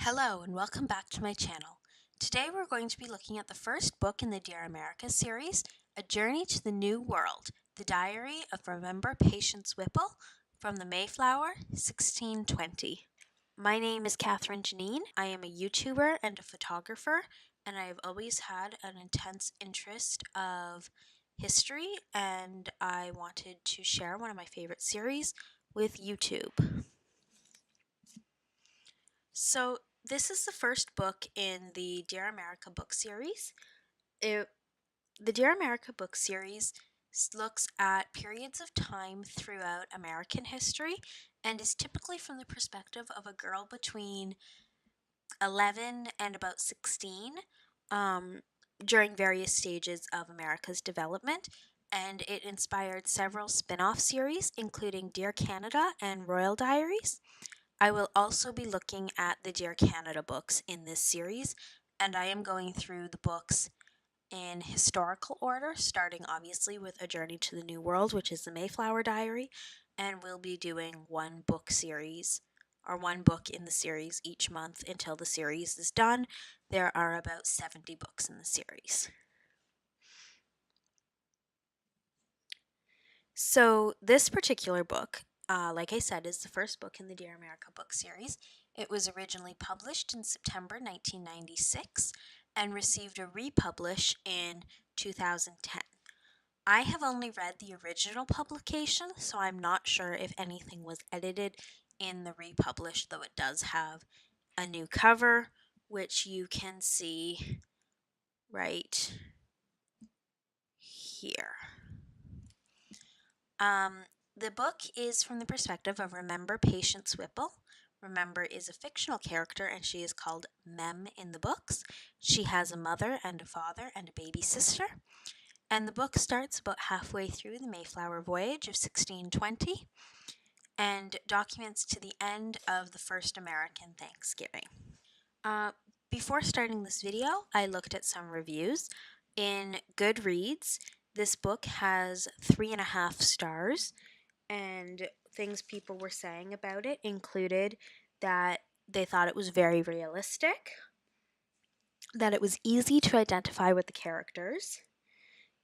Hello and welcome back to my channel. Today we're going to be looking at the first book in the Dear America series, A Journey to the New World, The Diary of Remember Patience Whipple from the Mayflower, 1620. My name is Catherine Janine. I am a YouTuber and a photographer, and I have always had an intense interest of history, and I wanted to share one of my favorite series with YouTube. So this is the first book in the Dear America book series. The Dear America book series looks at periods of time throughout American history and is typically from the perspective of a girl between 11 and about 16 during various stages of America's development. And it inspired several spin-off series, including Dear Canada and Royal Diaries. I will also be looking at the Dear Canada books in this series, and I am going through the books in historical order, starting obviously with A Journey to the New World, which is the Mayflower Diary, and we'll be doing one book series, or one book in the series each month until the series is done. There are about 70 books in the series. So this particular book, like I said, is the first book in the Dear America book series. It was originally published in September 1996 and received a republish in 2010. I have only read the original publication, so I'm not sure if anything was edited in the republish, though it does have a new cover, which you can see right here. The book is from the perspective of Remember Patience Whipple. Remember is a fictional character, and she is called Mem in the books. She has a mother and a father and a baby sister. And the book starts about halfway through the Mayflower Voyage of 1620 and documents to the end of the first American Thanksgiving. Before starting this video, I looked at some reviews. In Goodreads, this book has 3.5 stars, and things people were saying about it included that they thought it was very realistic, that it was easy to identify with the characters,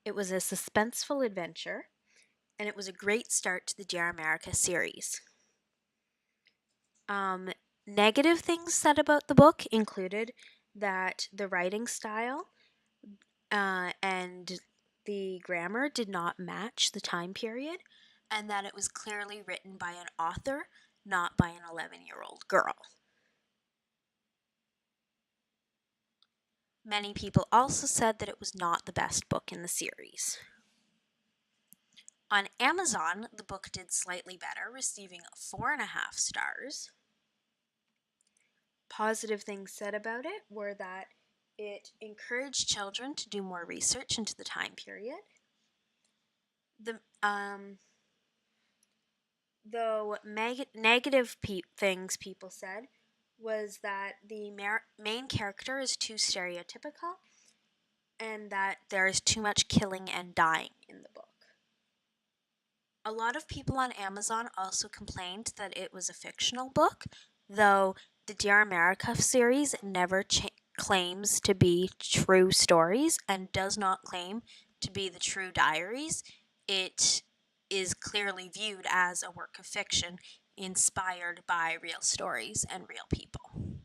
it was a suspenseful adventure, and it was a great start to the Dear America series. Negative things said about the book included that the writing style and the grammar did not match the time period, and that it was clearly written by an author, not by an 11-year-old girl. Many people also said that it was not the best book in the series. On Amazon, the book did slightly better, receiving 4.5 stars. Positive things said about it were that it encouraged children to do more research into the time period. Though negative things people said was that the main character is too stereotypical and that there is too much killing and dying in the book. A lot of people on Amazon also complained that it was a fictional book, though the Dear America series never claims to be true stories and does not claim to be the true diaries. It is clearly viewed as a work of fiction inspired by real stories and real people.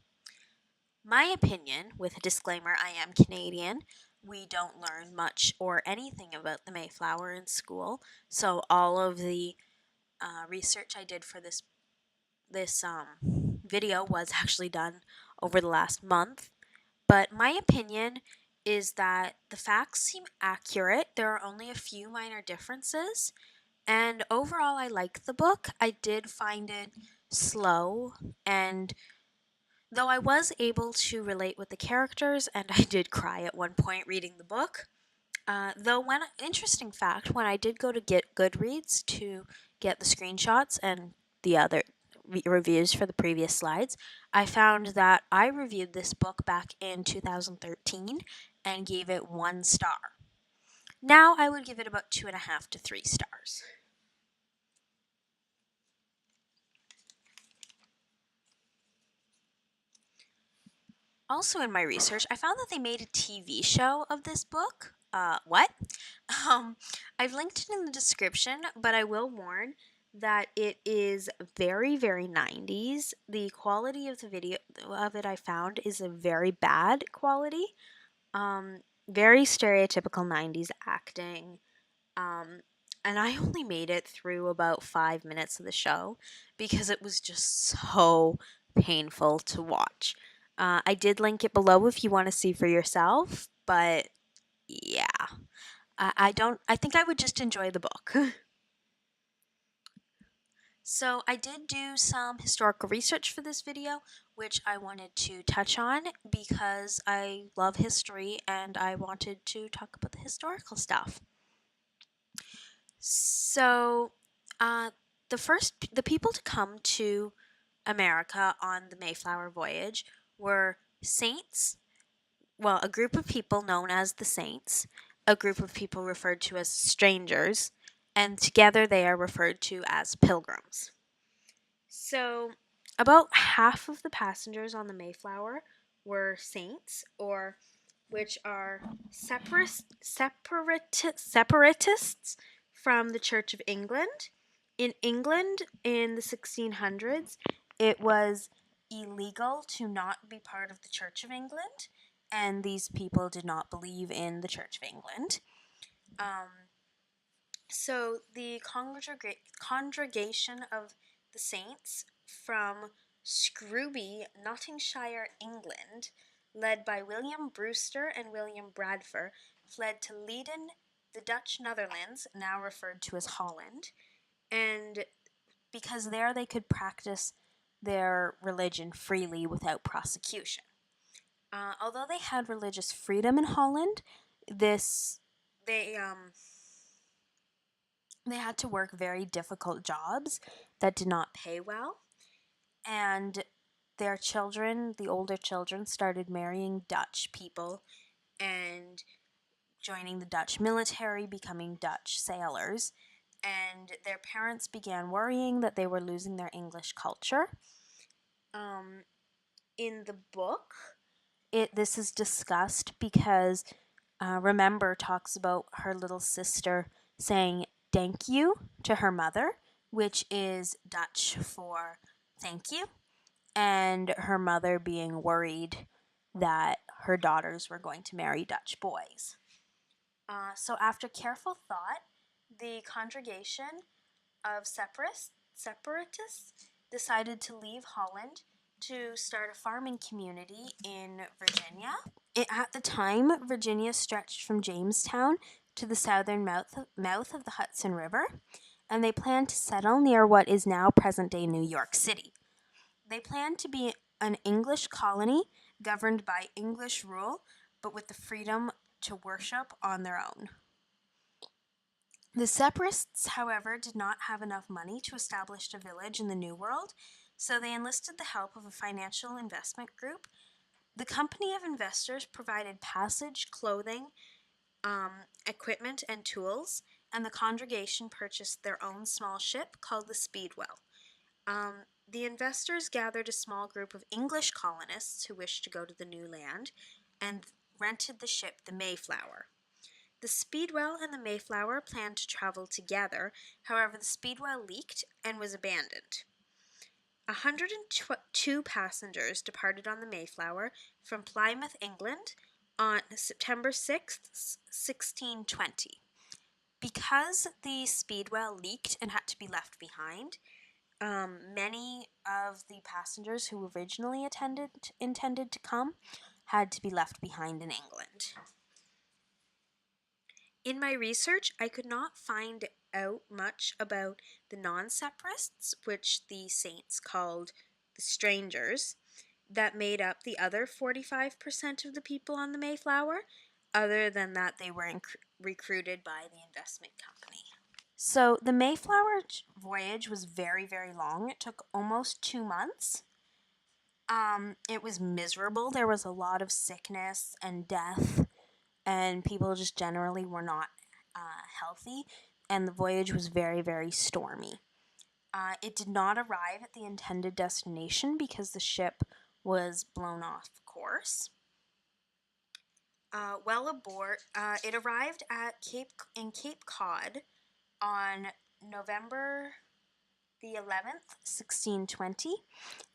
My opinion, with a disclaimer, I am Canadian. We don't learn much or anything about the Mayflower in school, so all of the research I did for this video was actually done over the last month. But my opinion is that the facts seem accurate. There are only a few minor differences, and overall I like the book. I did find it slow, and though I was able to relate with the characters, and I did cry at one point reading the book, interesting fact, when I did go to get Goodreads to get the screenshots and the other reviews for the previous slides, I found that I reviewed this book back in 2013 and gave it 1 star. Now I would give it about 2.5 to 3 stars. Also, in my research, I found that they made a TV show of this book. What? Um, I've linked it in the description, but I will warn that it is very, very 90s. The quality of the video of it I found is a very bad quality. Very stereotypical 90s acting. Um, and I only made it through about 5 minutes of the show because it was just so painful to watch. I did link it below if you want to see for yourself, but yeah, I don't. I think I would just enjoy the book. So I did do some historical research for this video, which I wanted to touch on because I love history and I wanted to talk about the historical stuff. So, uh, the people to come to America on the Mayflower voyage were saints, well, a group of people known as the saints, a group of people referred to as strangers, and together they are referred to as pilgrims. So, about half of the passengers on the Mayflower were saints, or which are separatists from the Church of England. In England in the 1600s, it was illegal to not be part of the Church of England, and these people did not believe in the Church of England. So the congregation of the saints from Scrooby, Nottinghamshire, England, led by William Brewster and William Bradford, fled to Leiden, the Dutch Netherlands, now referred to as Holland, and because there they could practice their religion freely without prosecution. Although they had religious freedom in Holland, this they they had to work very difficult jobs that did not pay well, and their children, the older children, started marrying Dutch people and joining the Dutch military, becoming Dutch sailors, and their parents began worrying that they were losing their English culture. In the book, this is discussed because Remember talks about her little sister saying thank you to her mother, which is Dutch for thank you, and her mother being worried that her daughters were going to marry Dutch boys. So, after careful thought, the congregation of separatists decided to leave Holland to start a farming community in Virginia. At the time, Virginia stretched from Jamestown to the southern mouth of the Hudson River, and they planned to settle near what is now present day New York City. They planned to be an English colony governed by English rule, but with the freedom to worship on their own. The Separatists, however, did not have enough money to establish a village in the New World, so they enlisted the help of a financial investment group. The company of investors provided passage, clothing, equipment, and tools, and the congregation purchased their own small ship called the Speedwell. The investors gathered a small group of English colonists who wished to go to the new land and rented the ship the Mayflower. The Speedwell and the Mayflower planned to travel together, however, the Speedwell leaked and was abandoned. 102 passengers departed on the Mayflower from Plymouth, England on September 6th, 1620. Because the Speedwell leaked and had to be left behind, many of the passengers who originally intended to come had to be left behind in England. In my research, I could not find out much about the non-separatists, which the saints called the strangers, that made up the other 45% of the people on the Mayflower, other than that they were recruited by the investment company. So the Mayflower voyage was very, very long. It took almost 2 months. It was miserable. There was a lot of sickness and death, and people just generally were not healthy, and the voyage was very, very stormy. It did not arrive at the intended destination because the ship was blown off course. It arrived at Cape Cod on November the 11th, 1620,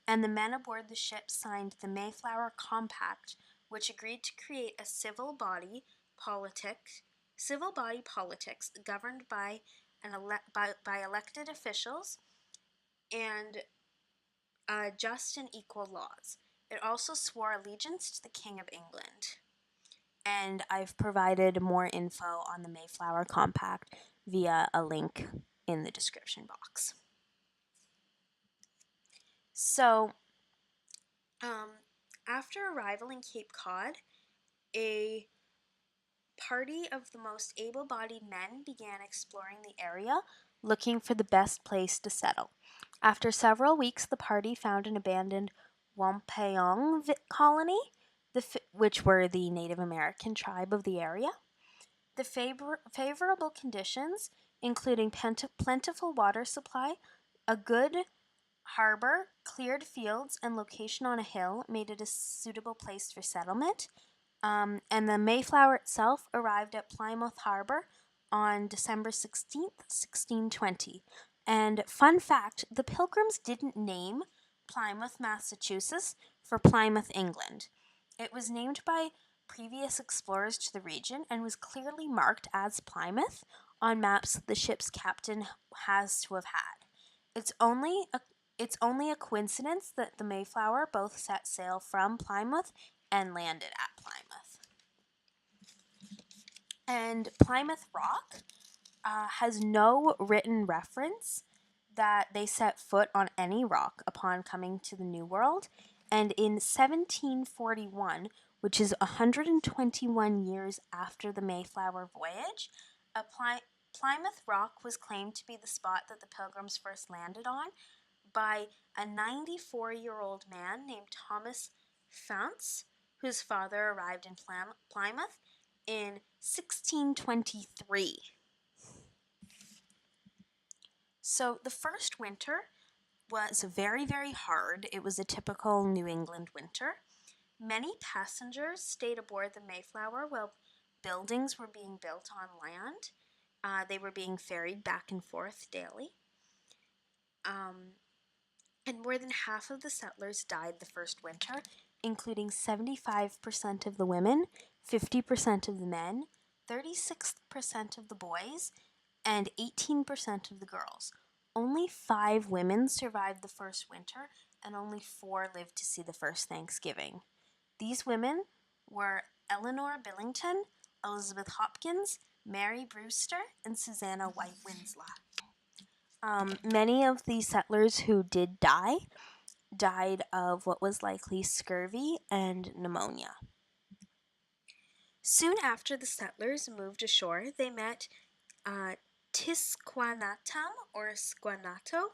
and the men aboard the ship signed the Mayflower Compact, which agreed to create a civil body politics governed by by elected officials and just and equal laws. It also swore allegiance to the King of England. And I've provided more info on the Mayflower Compact via a link in the description box. So, after arrival in Cape Cod, a party of the most able-bodied men began exploring the area, looking for the best place to settle. After several weeks, the party found an abandoned Wampanoag colony, which were the Native American tribe of the area. The favorable conditions, including plentiful water supply, a good harbor, cleared fields, and location on a hill, made it a suitable place for settlement. And the Mayflower itself arrived at Plymouth Harbor on December 16th, 1620. And fun fact, the Pilgrims didn't name Plymouth, Massachusetts for Plymouth, England. It was named by previous explorers to the region and was clearly marked as Plymouth on maps the ship's captain has to have had. It's only a coincidence that the Mayflower both set sail from Plymouth and landed at Plymouth. And Plymouth Rock has no written reference that they set foot on any rock upon coming to the New World. And in 1741, which is 121 years after the Mayflower voyage, Plymouth Rock was claimed to be the spot that the Pilgrims first landed on by a 94-year-old man named Thomas Founce, whose father arrived in Plymouth in 1623. So the first winter was very, very hard. It was a typical New England winter. Many passengers stayed aboard the Mayflower while buildings were being built on land. They were being ferried back and forth daily. And more than half of the settlers died the first winter, including 75% of the women, 50% of the men, 36% of the boys, and 18% of the girls. Only 5 women survived the first winter, and only 4 lived to see the first Thanksgiving. These women were Eleanor Billington, Elizabeth Hopkins, Mary Brewster, and Susanna White Winslow. Many of the settlers who did die died of what was likely scurvy and pneumonia. Soon after the settlers moved ashore, they met Tisquantum, or Squanato,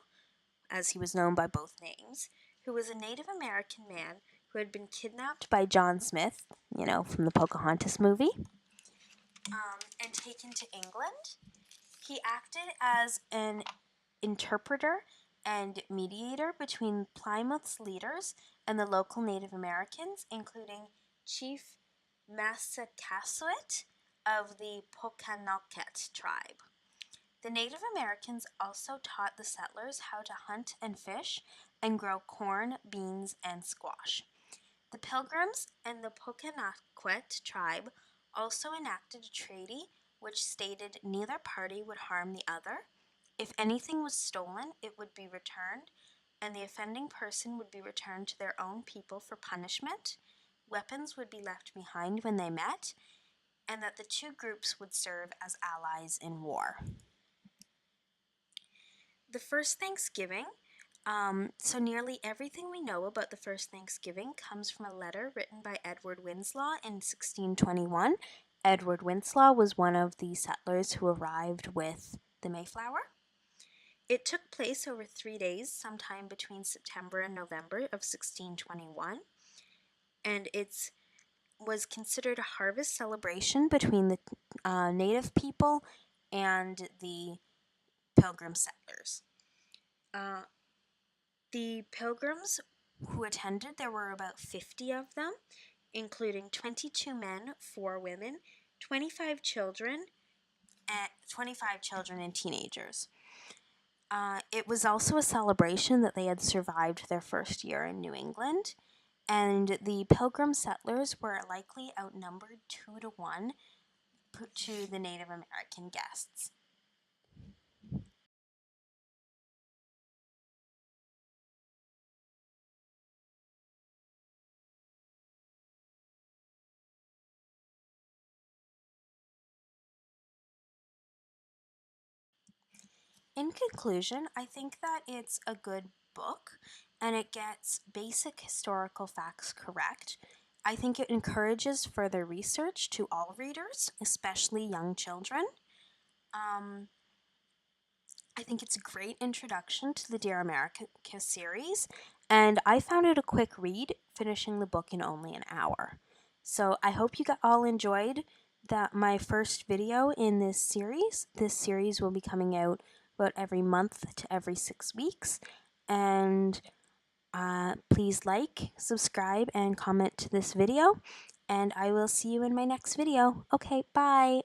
as he was known by both names, who was a Native American man who had been kidnapped by John Smith, from the Pocahontas movie, and taken to England. He acted as an interpreter and mediator between Plymouth's leaders and the local Native Americans, including Chief Massachusetts of the Pokanoket tribe. The Native Americans also taught the settlers how to hunt and fish and grow corn, beans, and squash. The Pilgrims and the Pokanoket tribe also enacted a treaty which stated neither party would harm the other. If anything was stolen, it would be returned, and the offending person would be returned to their own people for punishment. Weapons would be left behind when they met, and that the two groups would serve as allies in war. The first Thanksgiving. So nearly everything we know about the first Thanksgiving comes from a letter written by Edward Winslow in 1621. Edward Winslow was one of the settlers who arrived with the Mayflower. It took place over 3 days, sometime between September and November of 1621, and it was considered a harvest celebration between the native people and the Pilgrim settlers. The Pilgrims who attended. There were about 50 of them, including 22 men, 4 women, 25 children, and 25 children and teenagers. It was also a celebration that they had survived their first year in New England, and the Pilgrim settlers were likely outnumbered 2 to 1 to the Native American guests. In conclusion, I think that it's a good book and it gets basic historical facts correct. I think it encourages further research to all readers, especially young children. Um, I think it's a great introduction to the Dear America series, and I found it a quick read, finishing the book in only an hour. So I hope you all enjoyed that my first video in this series. This series will be coming out about every month to every 6 weeks, and please like, subscribe, and comment to this video, and I will see you in my next video. Okay, bye!